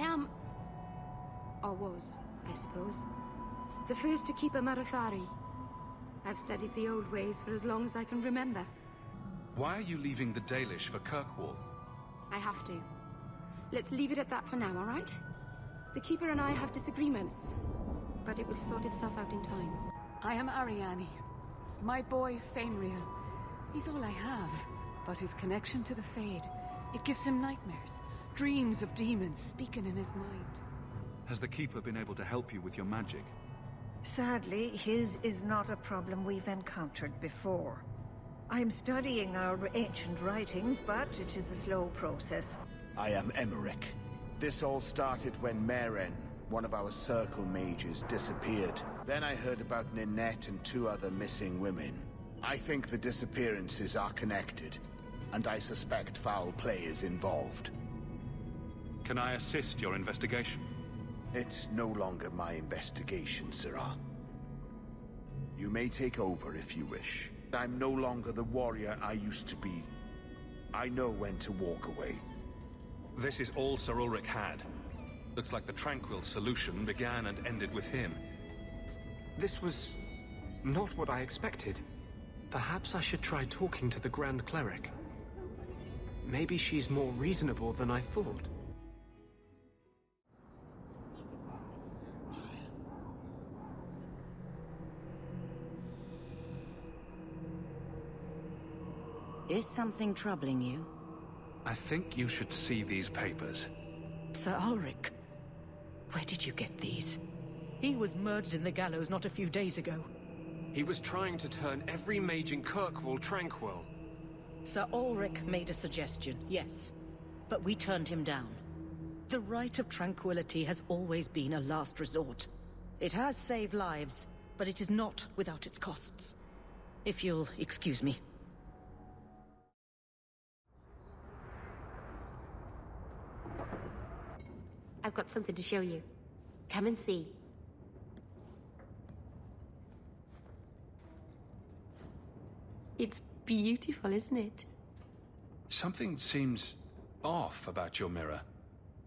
I am... or was, I suppose. The first to keep a Marathari. I've studied the old ways for as long as I can remember. Why are you leaving the Dalish for Kirkwall? I have to. Let's leave it at that for now, all right? The Keeper and I have disagreements, but it will sort itself out in time. I am Ariane. My boy, Feynriel. He's all I have, but his connection to the Fade, it gives him nightmares. Dreams of demons speaking in his mind. Has the Keeper been able to help you with your magic? Sadly, his is not a problem we've encountered before. I'm studying our ancient writings, but it is a slow process. I am Emeric. This all started when Merrill, one of our circle mages, disappeared. Then I heard about Ninette and 2 other missing women. I think the disappearances are connected, and I suspect foul play is involved. Can I assist your investigation? It's no longer my investigation, Sirrah. You may take over if you wish. I'm no longer the warrior I used to be. I know when to walk away. This is all Sir Ulrich had. Looks like the Tranquil solution began and ended with him. This was not what I expected. Perhaps I should try talking to the Grand Cleric. Maybe she's more reasonable than I thought. Is something troubling you? I think you should see these papers. Sir Ulrich, where did you get these? He was murdered in the gallows not a few days ago. He was trying to turn every mage in Kirkwall tranquil. Sir Ulrich made a suggestion, yes. But we turned him down. The right of tranquility has always been a last resort. It has saved lives, but it is not without its costs. If you'll excuse me. I've got something to show you. Come and see. It's beautiful, isn't it? Something seems off about your mirror.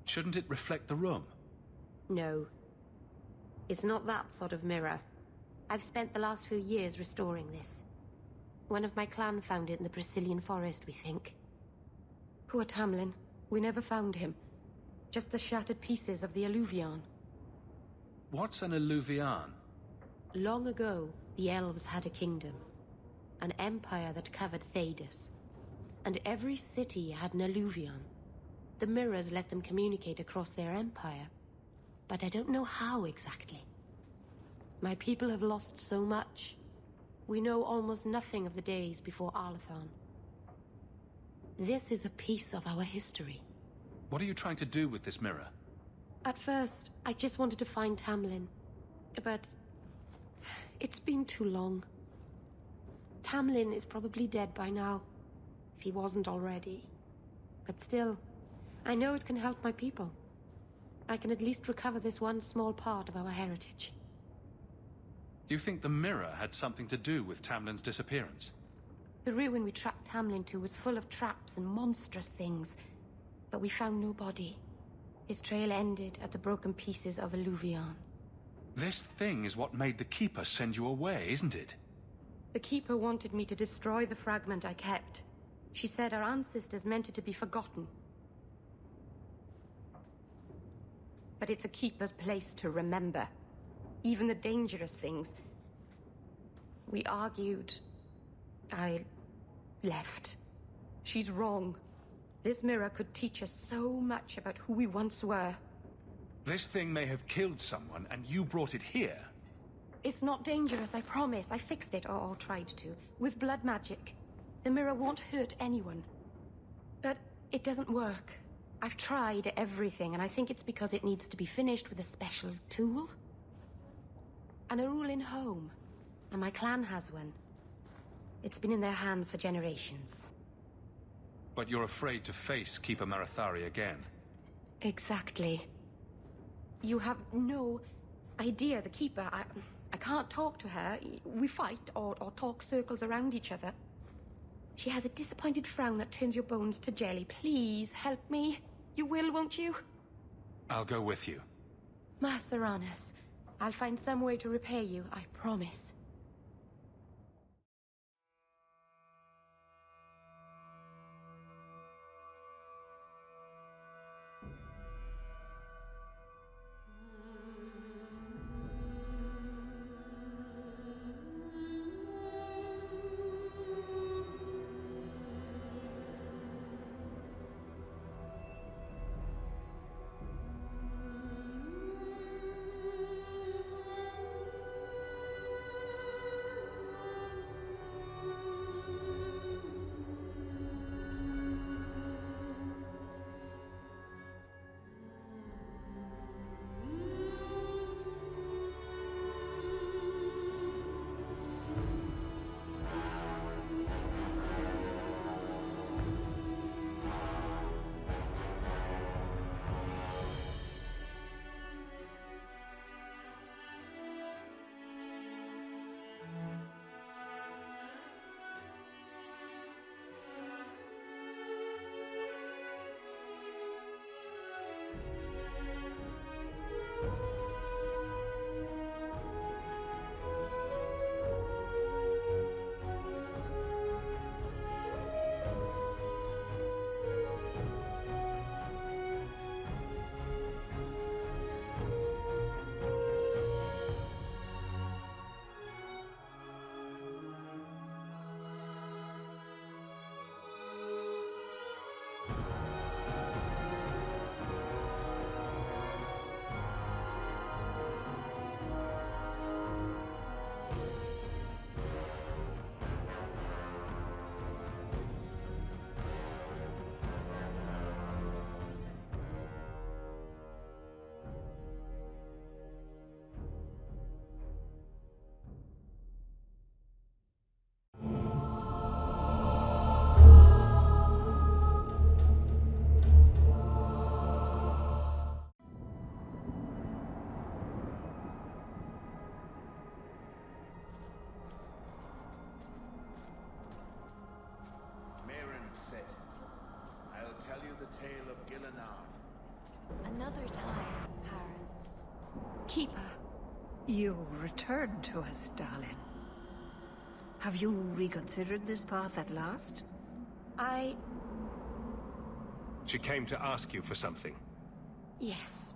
Shouldn't it reflect the room? No. It's not that sort of mirror. I've spent the last few years restoring this. One of my clan found it in the Brazilian forest, we think. Poor Tamlin. We never found him. Just the shattered pieces of the Alluvion. What's an Alluvion? Long ago, the elves had a kingdom. An empire that covered Thedas. And every city had an Alluvion. The mirrors let them communicate across their empire. But I don't know how exactly. My people have lost so much. We know almost nothing of the days before Arlathon. This is a piece of our history. What are you trying to do with this mirror? At first, I just wanted to find Tamlin. But it's been too long. Tamlin is probably dead by now, if he wasn't already. But still, I know it can help my people. I can at least recover this one small part of our heritage. Do you think the mirror had something to do with Tamlin's disappearance? The ruin we tracked Tamlin to was full of traps and monstrous things, but we found no body. His trail ended at the broken pieces of Alluvion. This thing is what made the Keeper send you away, isn't it? The Keeper wanted me to destroy the fragment I kept. She said our ancestors meant it to be forgotten. But it's a Keeper's place to remember. Even the dangerous things. We argued. I left. She's wrong. This mirror could teach us so much about who we once were. This thing may have killed someone, and you brought it here. It's not dangerous, I promise. I fixed it, or tried to, with blood magic. The mirror won't hurt anyone. But it doesn't work. I've tried everything, and I think it's because it needs to be finished with a special tool. And a rule in home. And my clan has one. It's been in their hands for generations. But you're afraid to face Keeper Marathari again. Exactly. You have no idea, the Keeper. I can't talk to her. We fight or talk circles around each other. She has a disappointed frown that turns your bones to jelly. Please, help me. You will, won't you? I'll go with you. Master Anus, I'll find some way to repay you, I promise. Another time, Baron. Keeper. You returned to us, darling. Have you reconsidered this path at last? She came to ask you for something. Yes.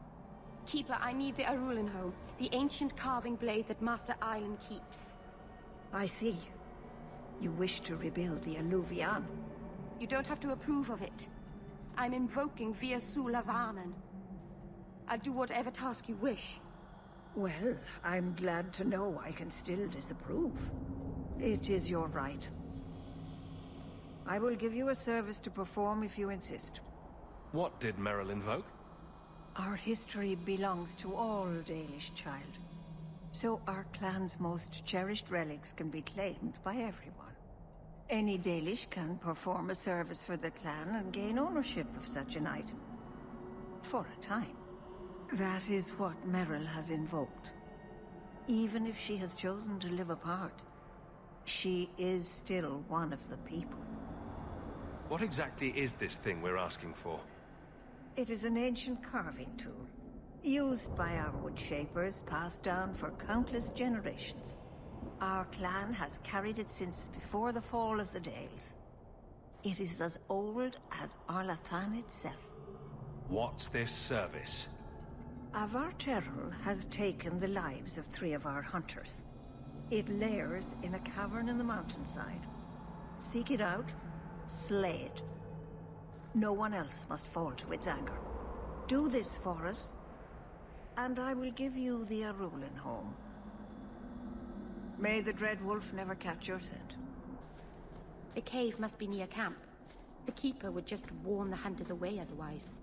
Keeper, I need the Arulan home. The ancient carving blade that Master Island keeps. I see. You wish to rebuild the Alluvian. You don't have to approve of it. I'm invoking Via Sulavanen. I'll do whatever task you wish. Well, I'm glad to know I can still disapprove. It is your right. I will give you a service to perform if you insist. What did Merrill invoke? Our history belongs to all Dalish, child. So our clan's most cherished relics can be claimed by everyone. Any Dalish can perform a service for the clan and gain ownership of such an item. For a time. That is what Merrill has invoked. Even if she has chosen to live apart, she is still one of the people. What exactly is this thing we're asking for? It is an ancient carving tool, used by our wood shapers, passed down for countless generations. Our clan has carried it since before the fall of the Dales. It is as old as Arlathan itself. What's this service? Avar Terrell has taken the lives of 3 of our hunters. It lairs in a cavern in the mountainside. Seek it out, slay it. No one else must fall to its anger. Do this for us, and I will give you the Arulan home. May the Dread Wolf never catch your scent. The cave must be near camp. The Keeper would just warn the hunters away otherwise.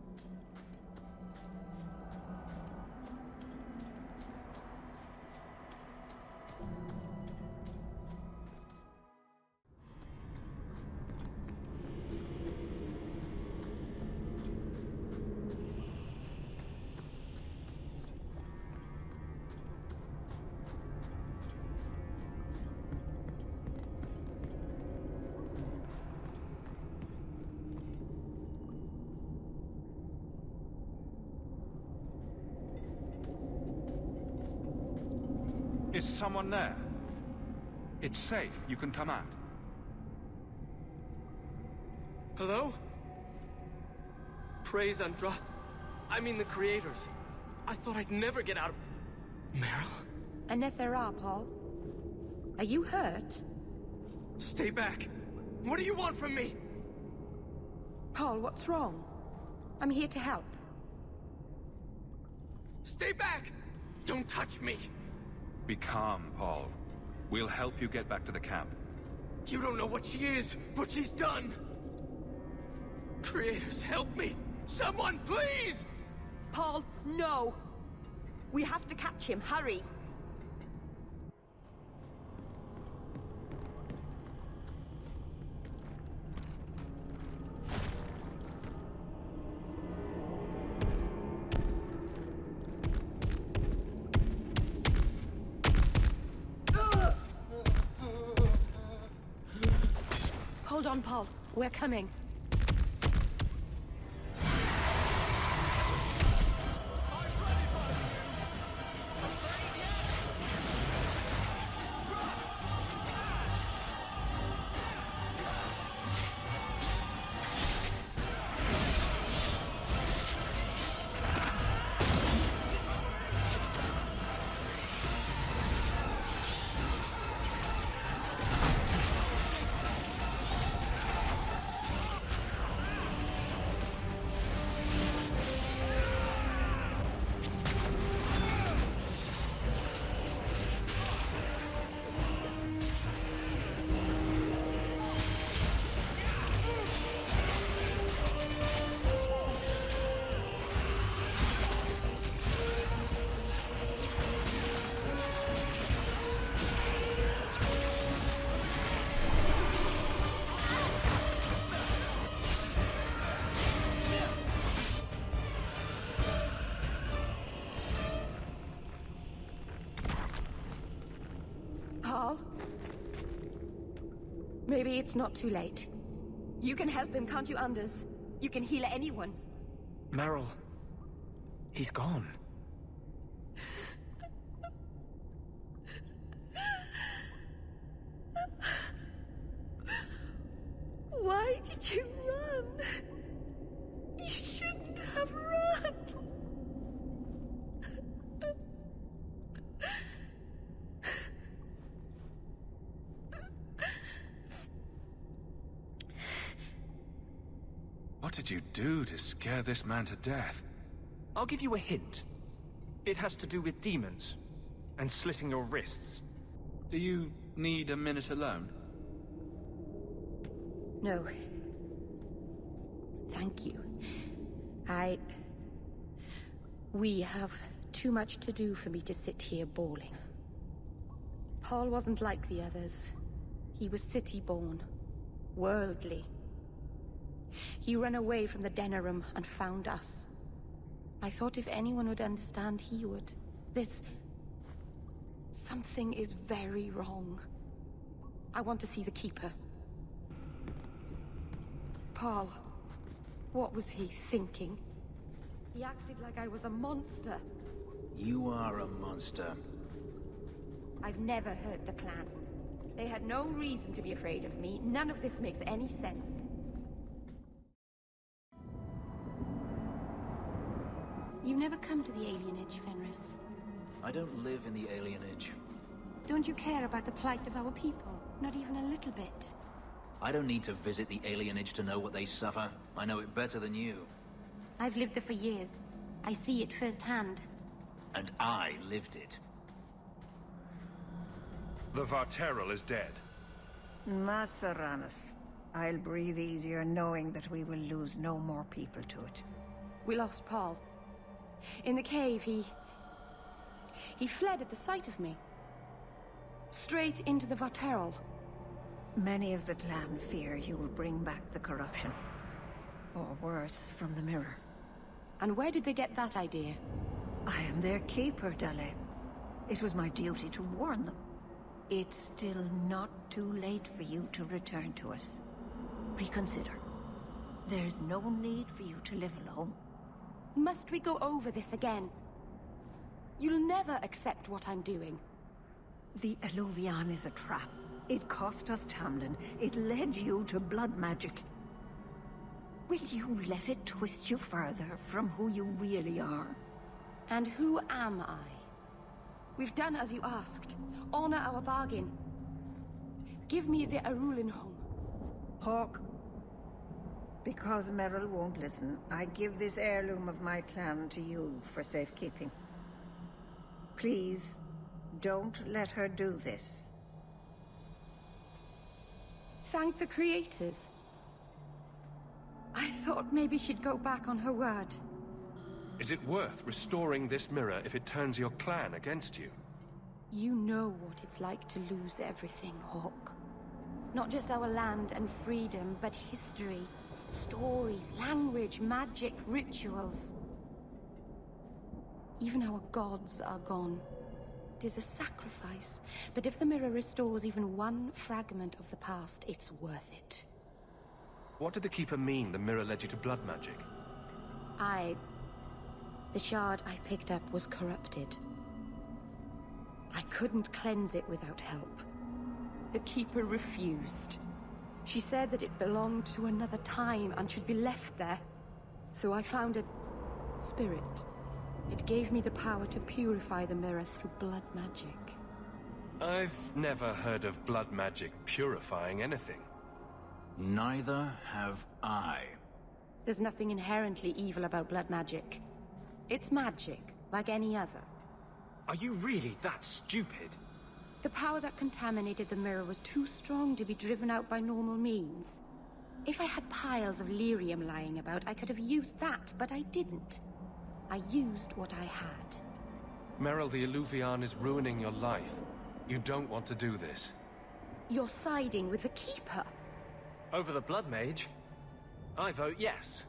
someone there? It's safe. You can come out. Hello? Praise Andraste. I mean the creators. I thought I'd never get out of... Merrill? Anethera, Paul. Are you hurt? Stay back. What do you want from me? Paul, what's wrong? I'm here to help. Stay back! Don't touch me! Be calm, Paul. We'll help you get back to the camp. You don't know what she is, what she's done! Creators, help me! Someone, please! Paul, no! We have to catch him, hurry! Hold on, Paul. We're coming. Maybe it's not too late. You can help him, can't you, Anders? You can heal anyone. Merrill. He's gone. Why did you run? You shouldn't have run. What did you do to scare this man to death? I'll give you a hint. It has to do with demons and slitting your wrists. Do you need a minute alone? No. Thank you. We have too much to do for me to sit here bawling. Paul wasn't like the others. He was city-born, worldly. He ran away from the Denerim and found us. I thought if anyone would understand, he would. Something is very wrong. I want to see the Keeper. Paul, what was he thinking? He acted like I was a monster. You are a monster. I've never hurt the clan. They had no reason to be afraid of me. None of this makes any sense. You never come to the alienage, Fenris. I don't live in the alienage. Don't you care about the plight of our people? Not even a little bit. I don't need to visit the alienage to know what they suffer. I know it better than you. I've lived there for years. I see it firsthand. And I lived it. The Varterral is dead. Masaranas. I'll breathe easier knowing that we will lose no more people to it. We lost Paul. In the cave, he fled at the sight of me. Straight into the Varterral. Many of the clan fear you will bring back the corruption. Or worse, from the mirror. And where did they get that idea? I am their keeper, Dale. It was my duty to warn them. It's still not too late for you to return to us. Reconsider. There's no need for you to live alone. Must we go over this again? You'll never accept what I'm doing. The Eluvian is a trap. It cost us Tamlin. It led you to blood magic. Will you let it twist you further from who you really are? And who am I? We've done as you asked. Honor our bargain. Give me the Arulin home. Hawk, because Merrill won't listen, I give this heirloom of my clan to you for safekeeping. Please, don't let her do this. Thank the creators. I thought maybe she'd go back on her word. Is it worth restoring this mirror if it turns your clan against you? You know what it's like to lose everything, Hawk. Not just our land and freedom, but history, stories, language, magic, rituals. Even our gods are gone. It is a sacrifice, but if the mirror restores even one fragment of the past, it's worth it. What did the Keeper mean the mirror led you to blood magic? The shard I picked up was corrupted. I couldn't cleanse it without help. The Keeper refused. She said that it belonged to another time and should be left there. So I found a spirit. It gave me the power to purify the mirror through blood magic. I've never heard of blood magic purifying anything. Neither have I. There's nothing inherently evil about blood magic. It's magic, like any other. Are you really that stupid? The power that contaminated the mirror was too strong to be driven out by normal means. If I had piles of lyrium lying about, I could have used that, but I didn't. I used what I had. Merrill, the Eluvian is ruining your life. You don't want to do this. You're siding with the Keeper. Over the Blood Mage? I vote yes.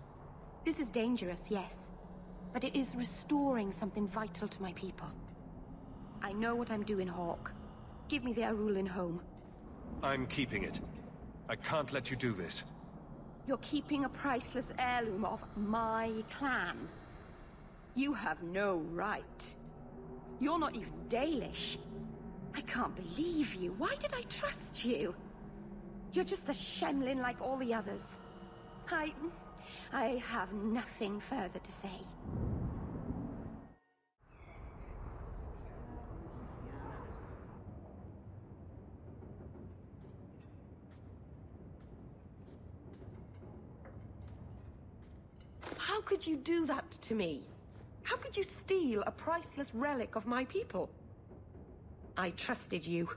This is dangerous, yes. But it is restoring something vital to my people. I know what I'm doing, Hawk. Give me the Arulin home. I'm keeping it. I can't let you do this. You're keeping a priceless heirloom of my clan. You have no right. You're not even Dalish. I can't believe you. Why did I trust you? You're just a shemlin like all the others. I have nothing further to say. How could you do that to me? How could you steal a priceless relic of my people? I trusted you.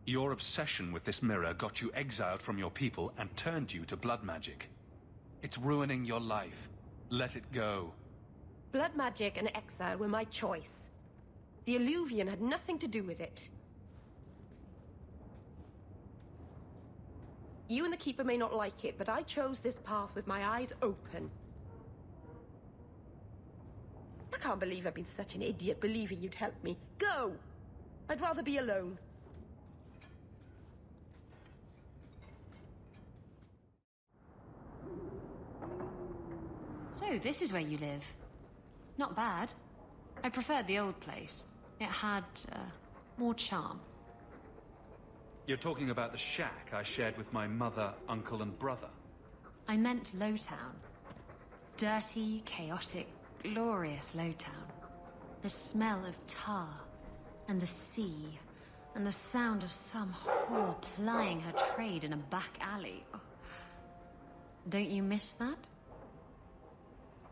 Your obsession with this mirror got you exiled from your people and turned you to blood magic. It's ruining your life. Let it go. Blood magic and exile were my choice. The Eluvian had nothing to do with it. You and the Keeper may not like it, but I chose this path with my eyes open. I can't believe I've been such an idiot believing you'd help me. Go! I'd rather be alone. So, this is where you live. Not bad. I preferred the old place. It had, more charm. You're talking about the shack I shared with my mother, uncle, and brother. I meant Lowtown. Dirty, chaotic, glorious Lowtown. The smell of tar, and the sea, and the sound of some whore plying her trade in a back alley. Oh. Don't you miss that?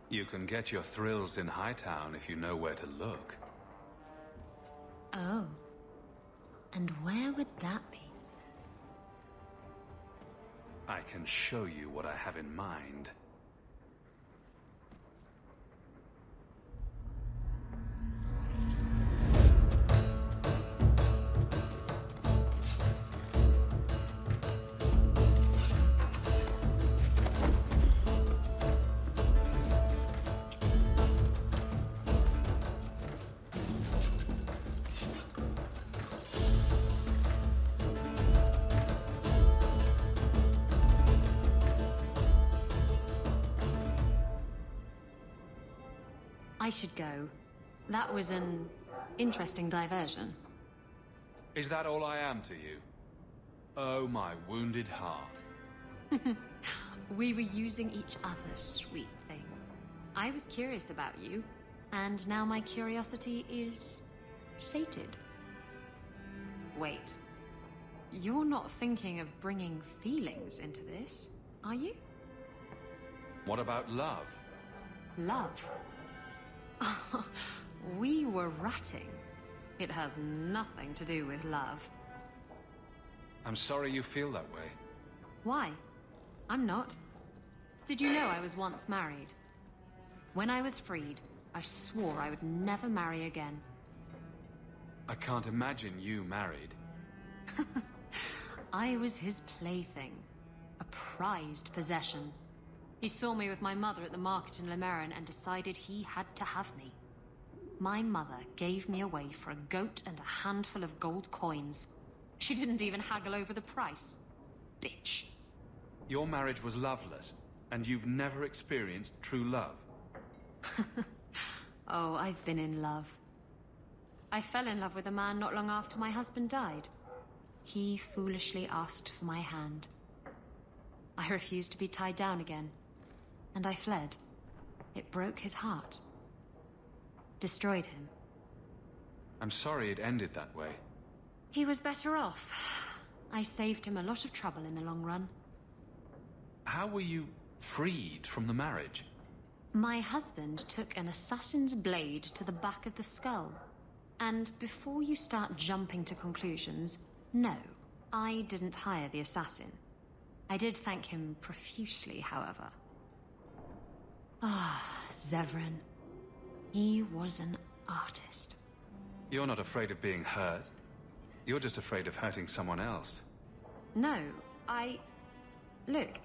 You can get your thrills in Hightown if you know where to look. Oh. And where would that be? I can show you what I have in mind. I should go. That was an interesting diversion. Is that all I am to you? Oh, my wounded heart. We were using each other, sweet thing. I was curious about you, and now my curiosity is sated. Wait. You're not thinking of bringing feelings into this, are you? What about love? Love? We were ratting. It has nothing to do with love. I'm sorry you feel that way. Why? I'm not. Did you know I was once married? When I was freed, I swore I would never marry again. I can't imagine you married. I was his plaything. A prized possession. He saw me with my mother at the market in Lemeren and decided he had to have me. My mother gave me away for a goat and a handful of gold coins. She didn't even haggle over the price. Bitch. Your marriage was loveless, and you've never experienced true love. Oh, I've been in love. I fell in love with a man not long after my husband died. He foolishly asked for my hand. I refused to be tied down again, and I fled. It broke his heart. Destroyed him. I'm sorry it ended that way. He was better off. I saved him a lot of trouble in the long run. How were you freed from the marriage? My husband took an assassin's blade to the back of the skull. And before you start jumping to conclusions, no, I didn't hire the assassin. I did thank him profusely, however. Ah, Zevran. He was an artist. You're not afraid of being hurt. You're just afraid of hurting someone else. No, Look,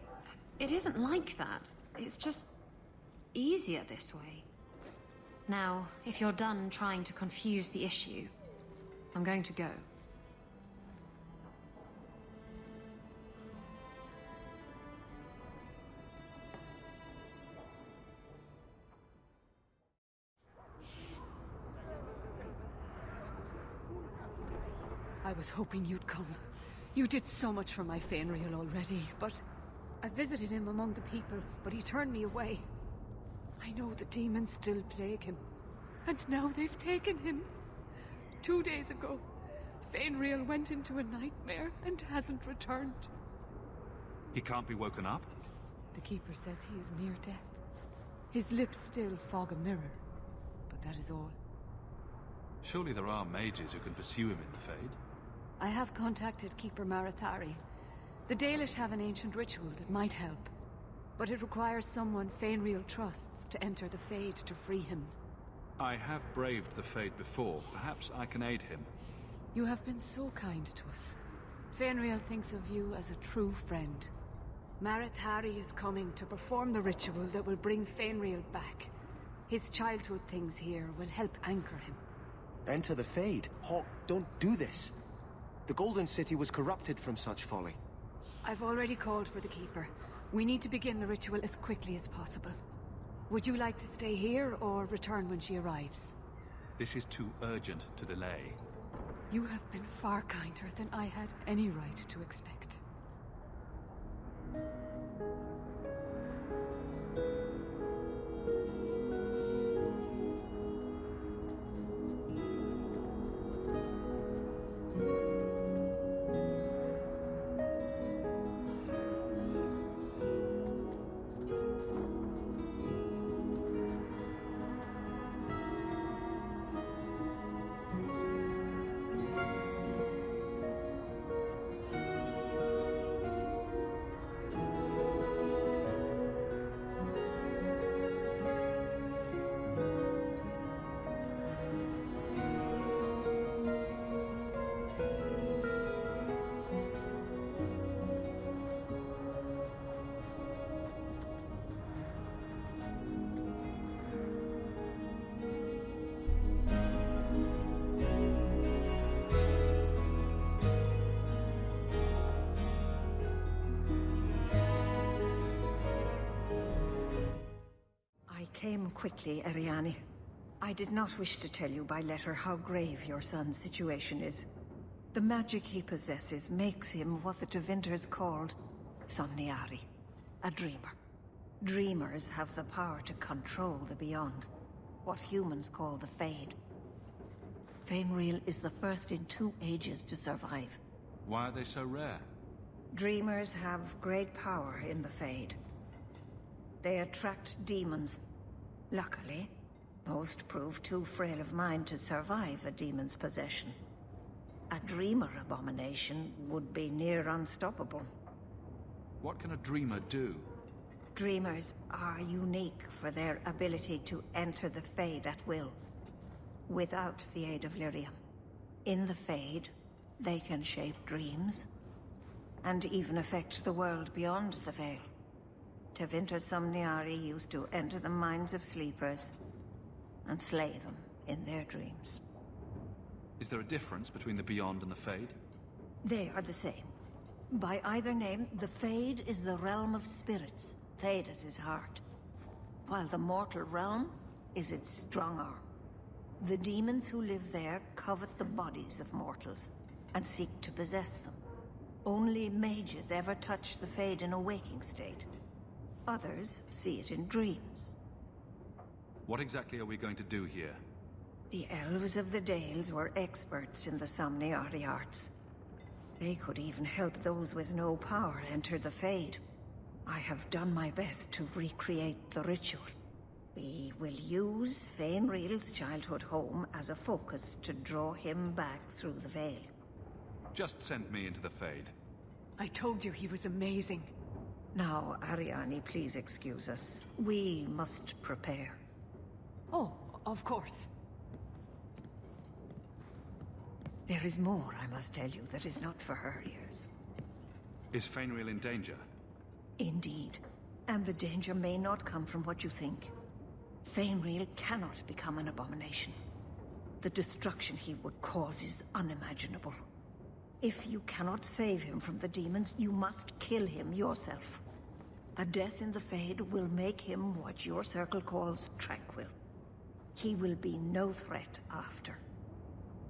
it isn't like that. It's just easier this way. Now, if you're done trying to confuse the issue, I'm going to go. I was hoping you'd come. You did so much for my Feynriel already, but I visited him among the people, but he turned me away. I know the demons still plague him, and now they've taken him. 2 days ago, Feynriel went into a nightmare and hasn't returned. He can't be woken up? The Keeper says he is near death. His lips still fog a mirror, but that is all. Surely there are mages who can pursue him in the Fade. I have contacted Keeper Marathari. The Dalish have an ancient ritual that might help, but it requires someone Feynriel trusts to enter the Fade to free him. I have braved the Fade before. Perhaps I can aid him. You have been so kind to us. Feynriel thinks of you as a true friend. Marathari is coming to perform the ritual that will bring Feynriel back. His childhood things here will help anchor him. Enter the Fade? Hawk, don't do this. The Golden City was corrupted from such folly. I've already called for the Keeper. We need to begin the ritual as quickly as possible. Would you like to stay here or return when she arrives? This is too urgent to delay. You have been far kinder than I had any right to expect. Came quickly, Ariane. I did not wish to tell you by letter how grave your son's situation is. The magic he possesses makes him what the Tevinters called Somniari, a dreamer. Dreamers have the power to control the beyond, what humans call the Fade. Feynriel is the first in 2 ages to survive. Why are they so rare? Dreamers have great power in the Fade. They attract demons. Luckily, most prove too frail of mind to survive a demon's possession. A dreamer abomination would be near unstoppable. What can a dreamer do? Dreamers are unique for their ability to enter the Fade at will, without the aid of lyrium. In the Fade, they can shape dreams, and even affect the world beyond the veil. Tevinter Somniari used to enter the minds of sleepers and slay them in their dreams. Is there a difference between the Beyond and the Fade? They are the same. By either name, the Fade is the realm of spirits, Thedas' heart, while the mortal realm is its strong arm. The demons who live there covet the bodies of mortals and seek to possess them. Only mages ever touch the Fade in a waking state. Others see it in dreams. What exactly are we going to do here? The elves of the Dales were experts in the Somniari arts. They could even help those with no power enter the Fade. I have done my best to recreate the ritual. We will use Feynriel's childhood home as a focus to draw him back through the veil. Just send me into the Fade. I told you he was amazing. Now, Ariani, please excuse us. We must prepare. Oh, of course. There is more I must tell you that is not for her ears. Is Feynriel in danger? Indeed. And the danger may not come from what you think. Feynriel cannot become an abomination. The destruction he would cause is unimaginable. If you cannot save him from the demons, you must kill him yourself. A death in the Fade will make him what your circle calls tranquil. He will be no threat after.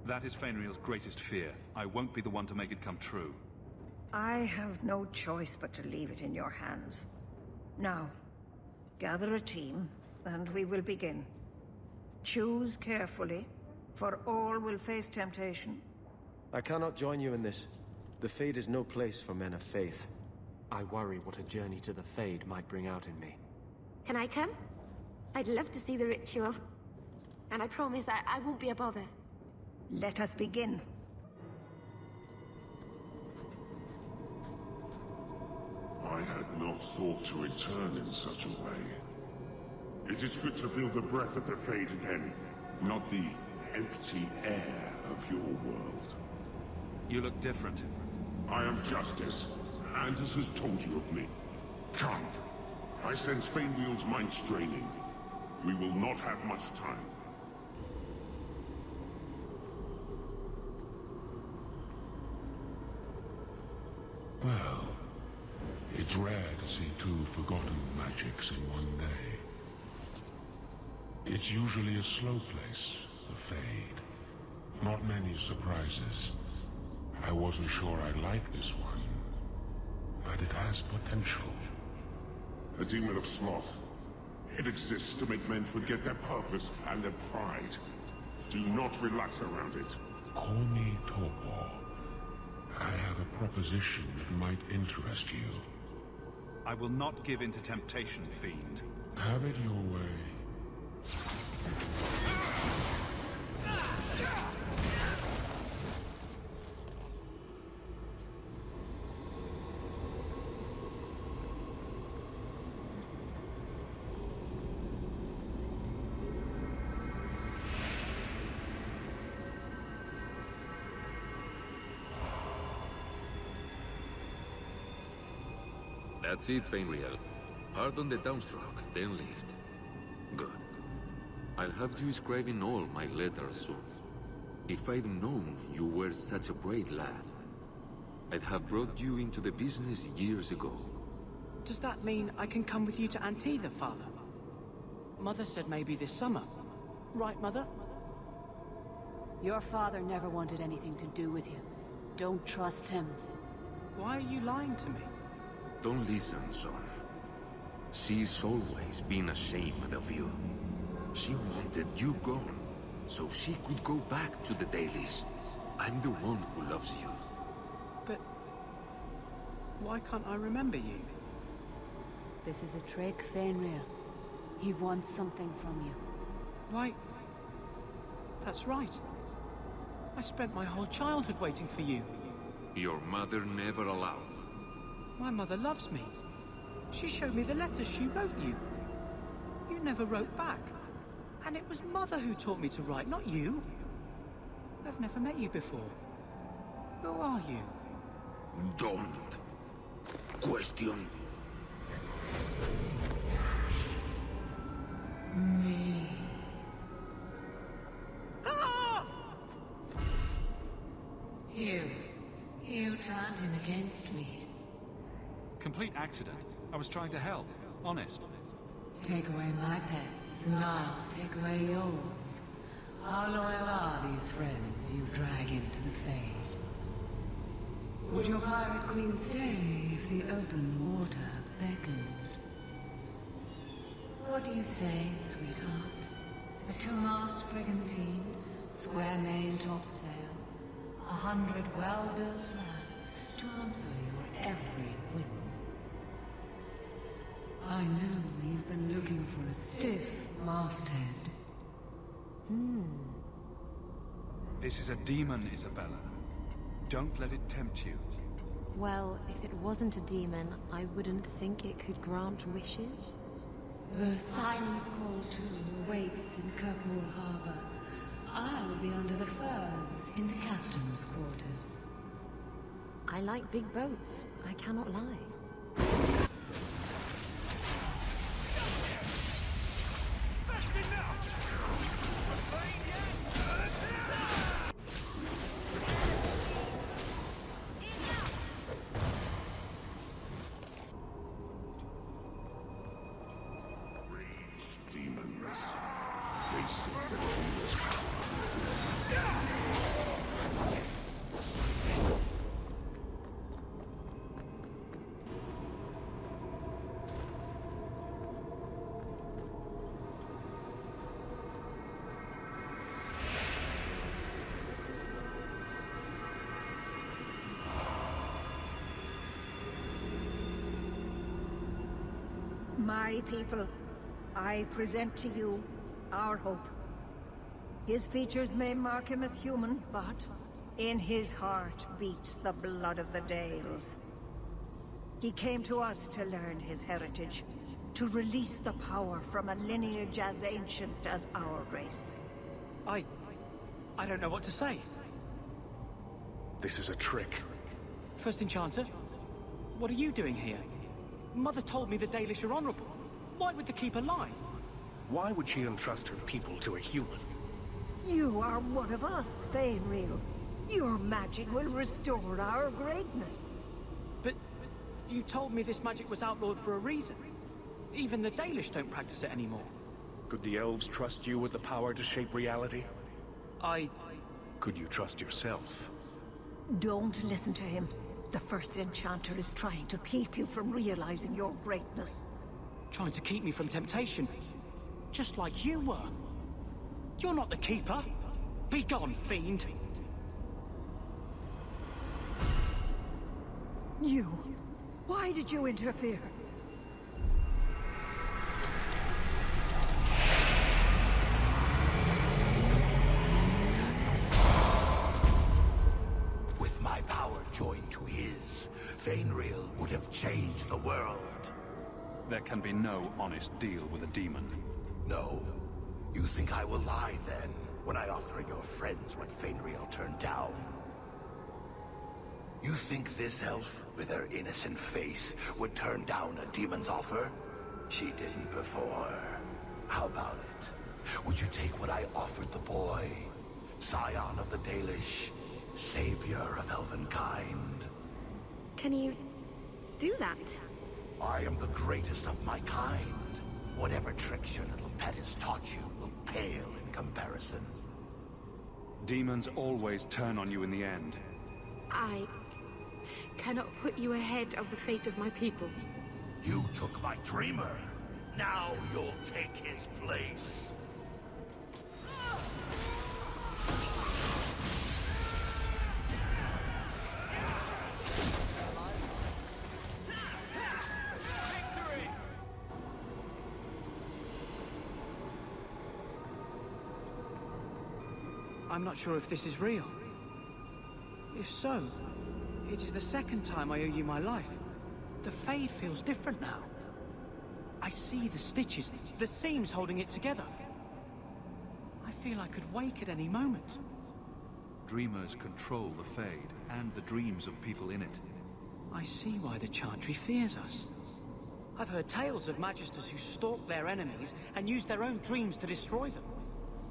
That is Feynriel's greatest fear. I won't be the one to make it come true. I have no choice but to leave it in your hands. Now, gather a team, and we will begin. Choose carefully, for all will face temptation. I cannot join you in this. The Fade is no place for men of faith. I worry what a journey to the Fade might bring out in me. Can I come? I'd love to see the ritual. And I promise I won't be a bother. Let us begin. I had not thought to return in such a way. It is good to feel the breath of the Fade again, not the empty air of your world. You look different. I am Justice. Anders has told you of me. Come. I sense Feynriel's mind straining. We will not have much time. Well, it's rare to see 2 forgotten magics in one day. It's usually a slow place, the Fade. Not many surprises. I wasn't sure I'd like this one, but it has potential. A demon of sloth. It exists to make men forget their purpose and their pride. Do not relax around it. Call me Torpor. I have a proposition that might interest you. I will not give in to temptation, fiend. Have it your way. That's it, Feynriel. Hard on the downstroke, then lift. Good. I'll have you scribing all my letters soon. If I'd known you were such a brave lad, I'd have brought you into the business years ago. Does that mean I can come with you to Antitha, Father? Mother said maybe this summer. Right, Mother? Your father never wanted anything to do with you. Don't trust him. Why are you lying to me? Don't listen, son. She's always been ashamed of you. She wanted you gone, so she could go back to the dailies. I'm the one who loves you. But why can't I remember you? This is a trick, Feynriel. He wants something from you. Why? That's right. I spent my whole childhood waiting for you. Your mother never allowed. My mother loves me. She showed me the letters she wrote you. You never wrote back. And it was Mother who taught me to write, not you. I've never met you before. Who are you? Don't question me. Ah! You turned him against me. Complete accident. I was trying to help. Honest. Take away my pets, and I'll take away yours. How loyal are these friends you drag into the Fade? Would your pirate queen stay if the open water beckoned? What do you say, sweetheart? A two-mast brigantine, square main topsail, 100 well-built lads to answer your every whim. I know you've been looking for a stiff masthead. This is a demon, Isabella. Don't let it tempt you. Well, if it wasn't a demon, I wouldn't think it could grant wishes. The silence call too awaits in Kirkwall Harbor. I'll be under the firs in the captain's quarters. I like big boats, I cannot lie. My people, I present to you our hope. His features may mark him as human, but in his heart beats the blood of the Dales. He came to us to learn his heritage, to release the power from a lineage as ancient as our race. I don't know what to say. This is a trick. First Enchanter, what are you doing here? Mother told me the Dalish are honorable. Why would the Keeper lie? Why would she entrust her people to a human? You are one of us, Feynriel. Your magic will restore our greatness. But you told me this magic was outlawed for a reason. Even the Dalish don't practice it anymore. Could the elves trust you with the power to shape reality? Could you trust yourself? Don't listen to him. The First Enchanter is trying to keep you from realizing your greatness. Trying to keep me from temptation. Just like you were. You're not the Keeper. Be gone, fiend. You. Why did you interfere? With my power joined to his, Feynriel would have changed the world. There can be no honest deal with a demon. No. You think I will lie then, when I offer your friends what Feynriel turned down? You think this elf, with her innocent face, would turn down a demon's offer? She didn't before. How about it? Would you take what I offered the boy? Scion of the Dalish, savior of elvenkind. Can you do that? I am the greatest of my kind. Whatever tricks your little pet has taught you will pale in comparison. Demons always turn on you in the end. I cannot put you ahead of the fate of my people. You took my dreamer. Now you'll take his place. I'm not sure if this is real. If so, it is the second time I owe you my life. The Fade feels different now. I see the stitches, the seams holding it together. I feel I could wake at any moment. Dreamers control the Fade and the dreams of people in it. I see why the Chantry fears us. I've heard tales of magisters who stalk their enemies and use their own dreams to destroy them.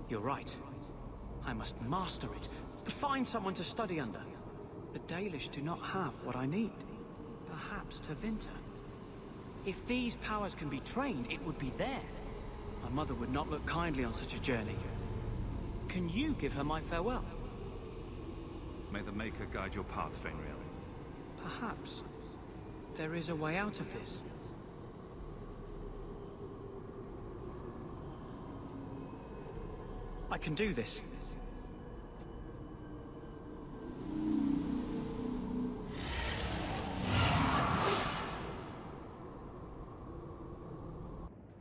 You're right. I must master it. Find someone to study under. The Dalish do not have what I need. Perhaps Tevinter. If these powers can be trained, it would be there. My mother would not look kindly on such a journey. Can you give her my farewell? May the Maker guide your path, Feynriel. Perhaps there is a way out of this. I can do this.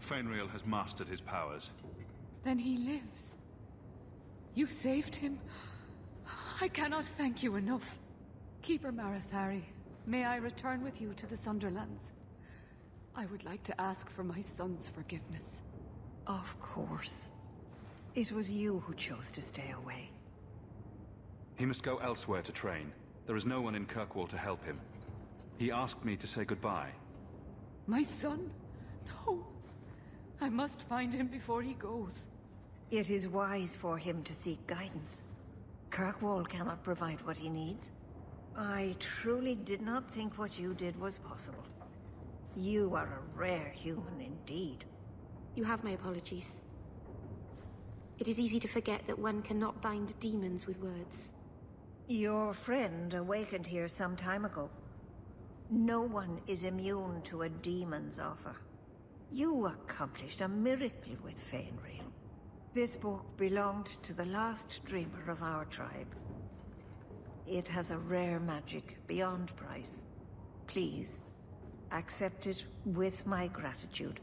Feynriel has mastered his powers. Then he lives. You saved him. I cannot thank you enough. Keeper Marathari, may I return with you to the Sunderlands? I would like to ask for my son's forgiveness. Of course. It was you who chose to stay away. He must go elsewhere to train. There is no one in Kirkwall to help him. He asked me to say goodbye. My son? No. I must find him before he goes. It is wise for him to seek guidance. Kirkwall cannot provide what he needs. I truly did not think what you did was possible. You are a rare human indeed. You have my apologies. It is easy to forget that one cannot bind demons with words. Your friend awakened here some time ago. No one is immune to a demon's offer. You accomplished a miracle with Feynriel. This book belonged to the last dreamer of our tribe. It has a rare magic beyond price. Please, accept it with my gratitude.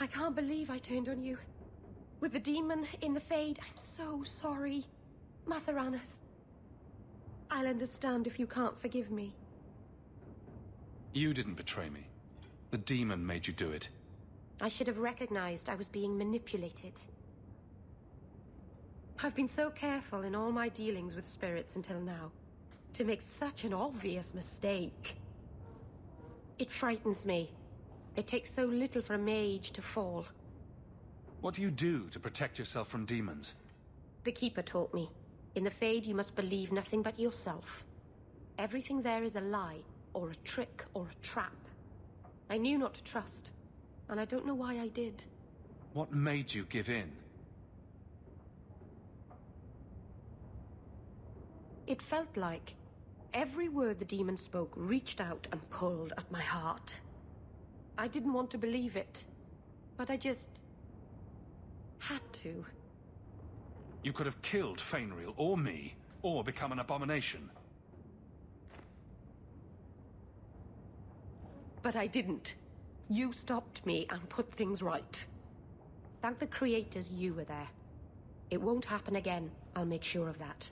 I can't believe I turned on you. With the demon in the Fade, I'm so sorry. Masaranas. I'll understand if you can't forgive me. You didn't betray me. The demon made you do it. I should have recognized I was being manipulated. I've been so careful in all my dealings with spirits until now. To make such an obvious mistake. It frightens me. It takes so little for a mage to fall. What do you do to protect yourself from demons? The Keeper taught me. In the Fade, you must believe nothing but yourself. Everything there is a lie, or a trick, or a trap. I knew not to trust, and I don't know why I did. What made you give in? It felt like every word the demon spoke reached out and pulled at my heart. I didn't want to believe it, but I just had to. You could have killed Feynriel or me, or become an abomination. But I didn't. You stopped me and put things right. Thank the creators you were there. It won't happen again, I'll make sure of that.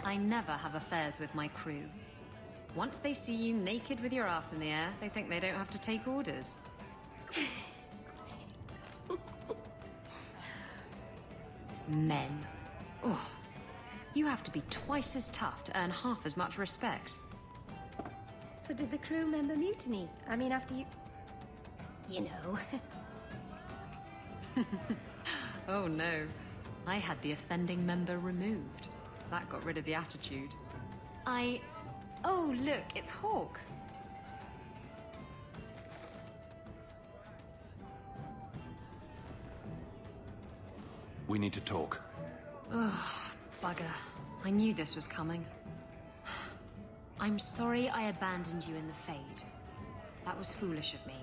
I never have affairs with my crew. Once they see you naked with your ass in the air, they think they don't have to take orders. Men. Oh, you have to be twice as tough to earn half as much respect. So did the crew member mutiny? I mean, after you... You know. Oh no. I had the offending member removed. That got rid of the attitude. Oh, look, it's Hawk. We need to talk. Ugh, bugger. I knew this was coming. I'm sorry I abandoned you in the Fade. That was foolish of me.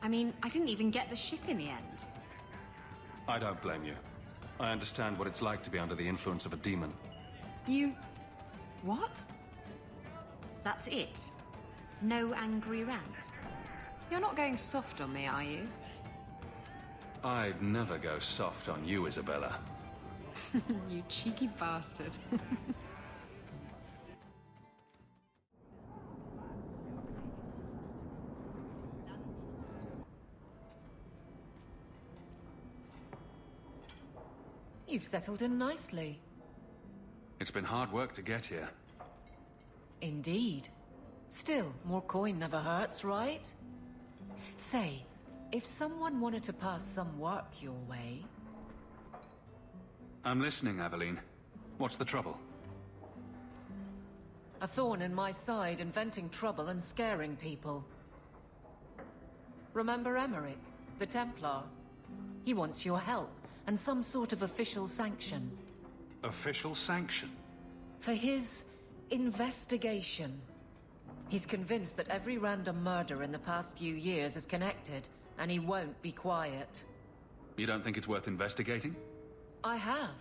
I mean, I didn't even get the ship in the end. I don't blame you. I understand what it's like to be under the influence of a demon. You... what? That's it? No angry rant? You're not going soft on me, are you? I'd never go soft on you, Isabella. You cheeky bastard. You've settled in nicely. It's been hard work to get here. Indeed. Still, more coin never hurts, right? Say, if someone wanted to pass some work your way... I'm listening, Aveline. What's the trouble? A thorn in my side, inventing trouble and scaring people. Remember Emeric, the Templar? He wants your help, and some sort of official sanction. Official sanction? For his investigation. He's convinced that every random murder in the past few years is connected, and he won't be quiet. You don't think it's worth investigating? I have.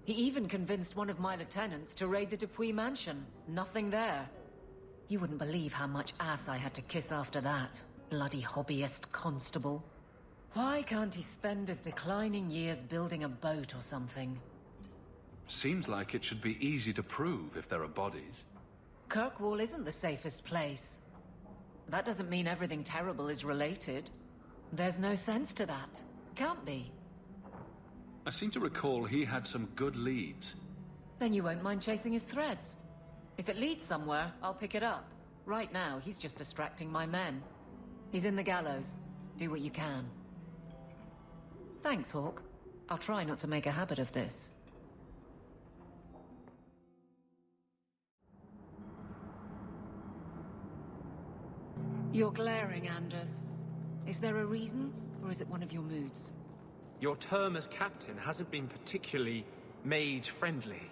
He even convinced one of my lieutenants to raid the Dupuis mansion. Nothing there. You wouldn't believe how much ass I had to kiss after that. Bloody hobbyist constable. Why can't he spend his declining years building a boat or something? Seems like it should be easy to prove if there are bodies. Kirkwall isn't the safest place. That doesn't mean everything terrible is related. There's no sense to that. Can't be. I seem to recall he had some good leads. Then you won't mind chasing his threads. If it leads somewhere, I'll pick it up. Right now, he's just distracting my men. He's in the gallows. Do what you can. Thanks, Hawk. I'll try not to make a habit of this. You're glaring, Anders. Is there a reason, or is it one of your moods? Your term as captain hasn't been particularly mage-friendly.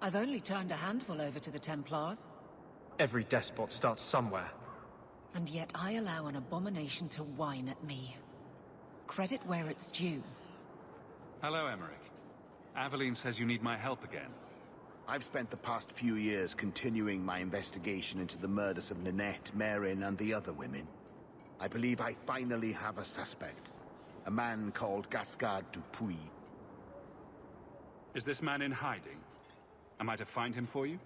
I've only turned a handful over to the Templars. Every despot starts somewhere. And yet I allow an abomination to whine at me. Credit where it's due. Hello, Emeric. Aveline says you need my help again. I've spent the past few years continuing my investigation into the murders of Ninette, Merrill, and the other women. I believe I finally have a suspect. A man called Gascard Dupuis. Is this man in hiding? Am I to find him for you?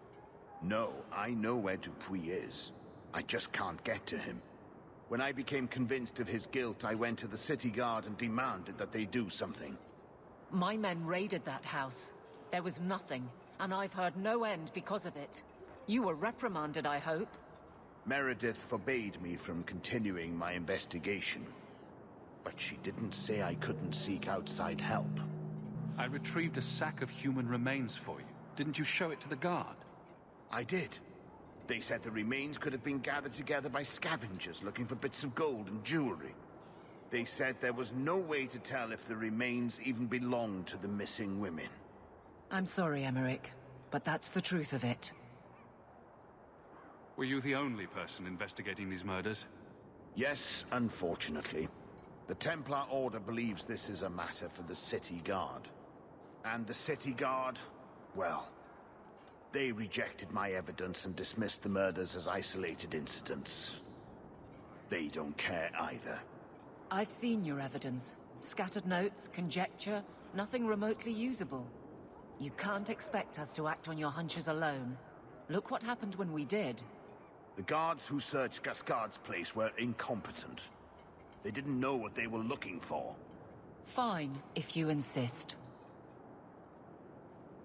No, I know where Dupuis is. I just can't get to him. When I became convinced of his guilt, I went to the city guard and demanded that they do something. My men raided that house. There was nothing, and I've heard no end because of it. You were reprimanded, I hope? Meredith forbade me from continuing my investigation. But she didn't say I couldn't seek outside help. I retrieved a sack of human remains for you. Didn't you show it to the guard? I did. They said the remains could have been gathered together by scavengers looking for bits of gold and jewelry. They said there was no way to tell if the remains even belonged to the missing women. I'm sorry, Emeric, but that's the truth of it. Were you the only person investigating these murders? Yes, unfortunately. The Templar Order believes this is a matter for the City Guard. And the City Guard, well, they rejected my evidence and dismissed the murders as isolated incidents. They don't care either. I've seen your evidence. Scattered notes, conjecture, nothing remotely usable. You can't expect us to act on your hunches alone. Look what happened when we did. The guards who searched Gascard's place were incompetent. They didn't know what they were looking for. Fine, if you insist.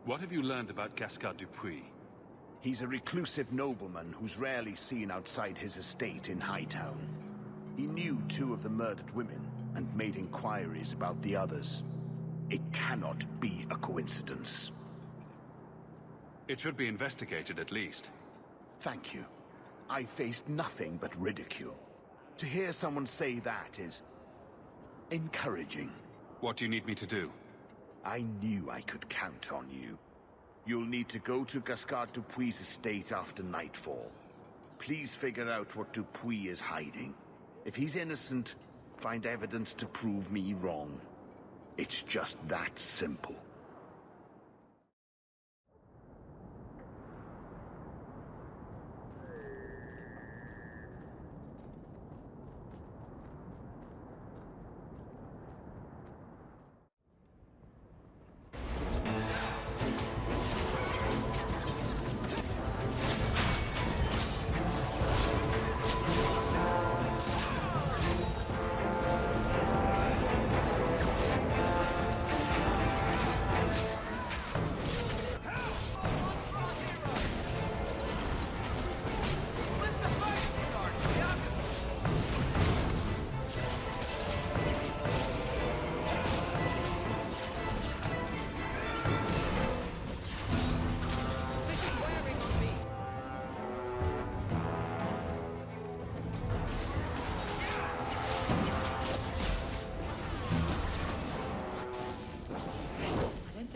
What have you learned about Gascard Dupuis? He's a reclusive nobleman who's rarely seen outside his estate in Hightown. He knew 2 of the murdered women and made inquiries about the others. It cannot be a coincidence. It should be investigated at least. Thank you. I faced nothing but ridicule. To hear someone say that is encouraging. What do you need me to do? I knew I could count on you. You'll need to go to Gascard Dupuy's estate after nightfall. Please figure out what Dupuy is hiding. If he's innocent, find evidence to prove me wrong. It's just that simple.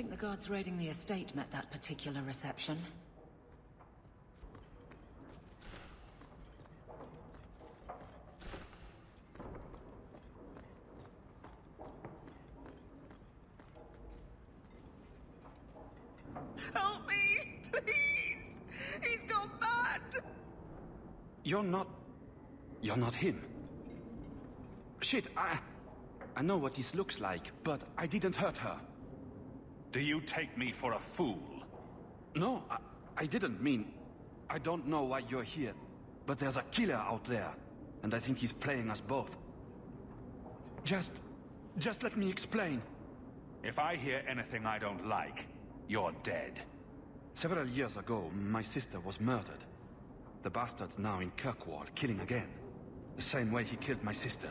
The guards raiding the estate met that particular reception. Help me, please! He's gone mad! You're not him. Shit, I know what this looks like, but I didn't hurt her. Do you take me for a fool? No, I didn't mean... I don't know why you're here, but there's a killer out there, and I think he's playing us both. Just let me explain. If I hear anything I don't like, you're dead. Several years ago, my sister was murdered. The bastard's now in Kirkwall, killing again. The same way he killed my sister.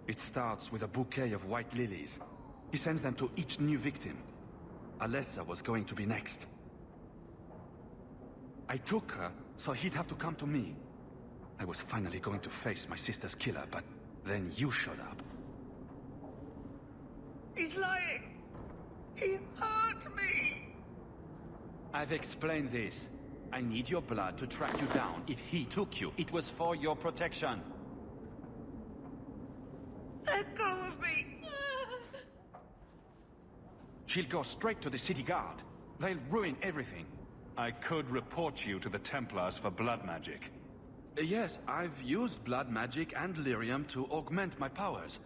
It starts with a bouquet of white lilies. He sends them to each new victim. Alessa was going to be next. I took her, so he'd have to come to me. I was finally going to face my sister's killer, but then you showed up. He's lying! He hurt me! I've explained this. I need your blood to track you down. If he took you, it was for your protection. Let go of me! She'll go straight to the city guard. They'll ruin everything. I could report you to the Templars for blood magic. Yes, I've used blood magic and lyrium to augment my powers.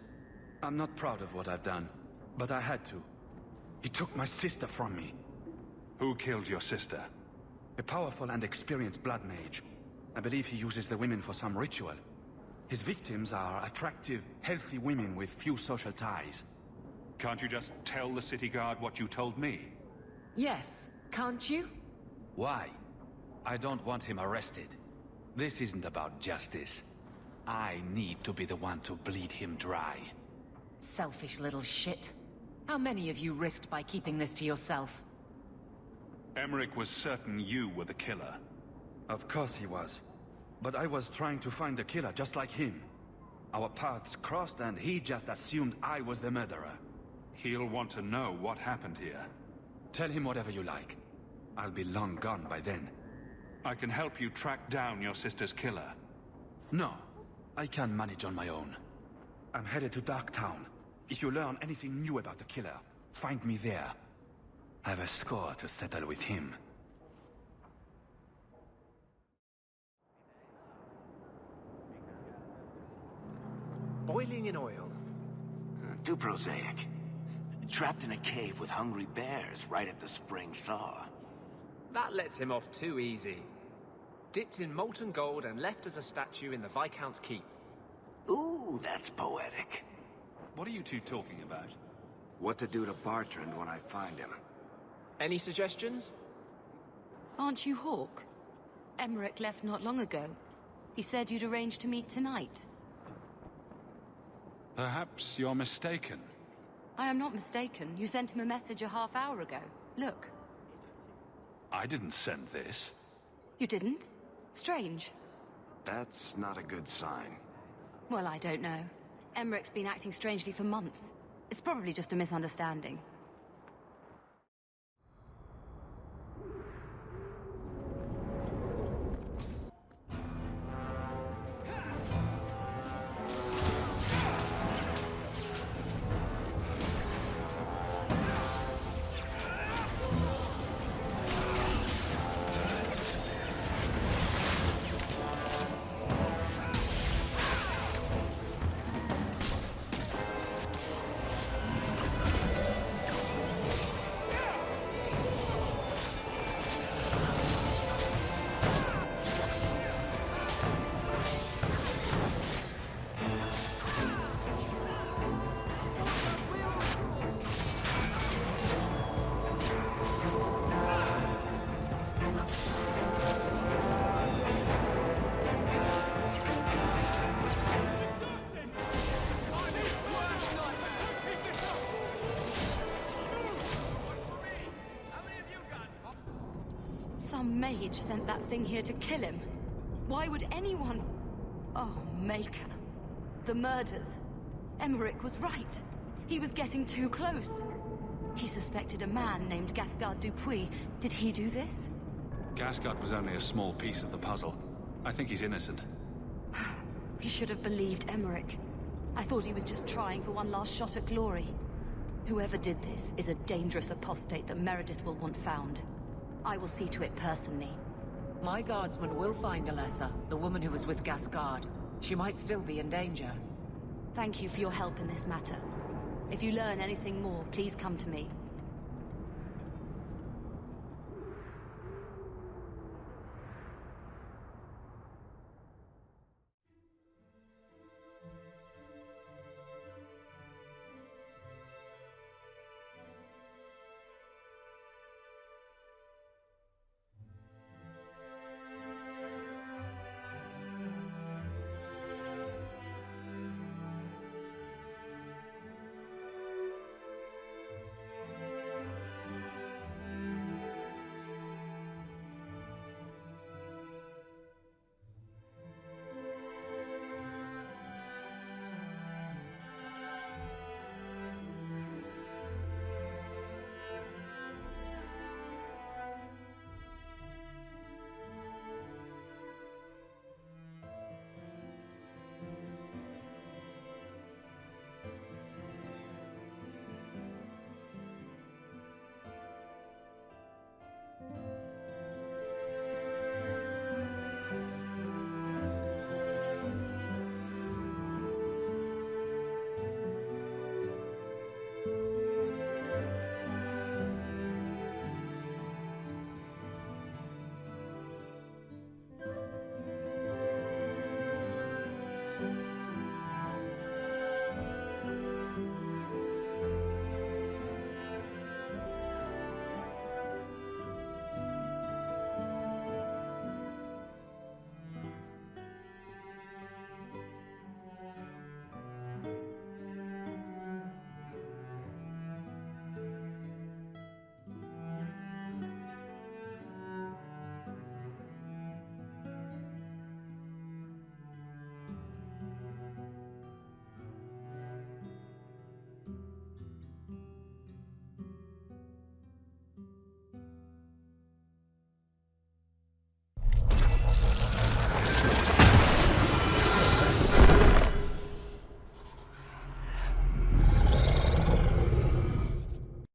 I'm not proud of what I've done, but I had to. He took my sister from me. Who killed your sister? A powerful and experienced blood mage. I believe he uses the women for some ritual. His victims are attractive, healthy women with few social ties. Can't you just tell the city guard what you told me? Yes, can't you? Why? I don't want him arrested. This isn't about justice. I need to be the one to bleed him dry. Selfish little shit. How many of you risked by keeping this to yourself? Emeric was certain you were the killer. Of course he was. But I was trying to find the killer just like him. Our paths crossed and he just assumed I was the murderer. He'll want to know what happened here. Tell him whatever you like. I'll be long gone by then. I can help you track down your sister's killer. No, I can manage on my own. I'm headed to Darktown. If you learn anything new about the killer, find me there. I have a score to settle with him. Boiling in oil. Too prosaic. Trapped in a cave with hungry bears right at the spring thaw. That lets him off too easy. Dipped in molten gold and left as a statue in the Viscount's keep. Ooh, that's poetic. What are you two talking about? What to do to Bartrand when I find him. Any suggestions? Aren't you Hawk? Emeric left not long ago. He said you'd arranged to meet tonight. Perhaps you're mistaken. I am not mistaken. You sent him a message a half hour ago. Look. I didn't send this. You didn't? Strange. That's not a good sign. Well, I don't know. Emeric's been acting strangely for months. It's probably just a misunderstanding. Some mage sent that thing here to kill him. Why would anyone... Oh, Maker. The murders. Emeric was right. He was getting too close. He suspected a man named Gascard Dupuis. Did he do this? Gascard was only a small piece of the puzzle. I think he's innocent. He should have believed Emeric. I thought he was just trying for one last shot at glory. Whoever did this is a dangerous apostate that Meredith will want found. I will see to it personally. My guardsman will find Alessa, the woman who was with Gascard. She might still be in danger. Thank you for your help in this matter. If you learn anything more, please come to me.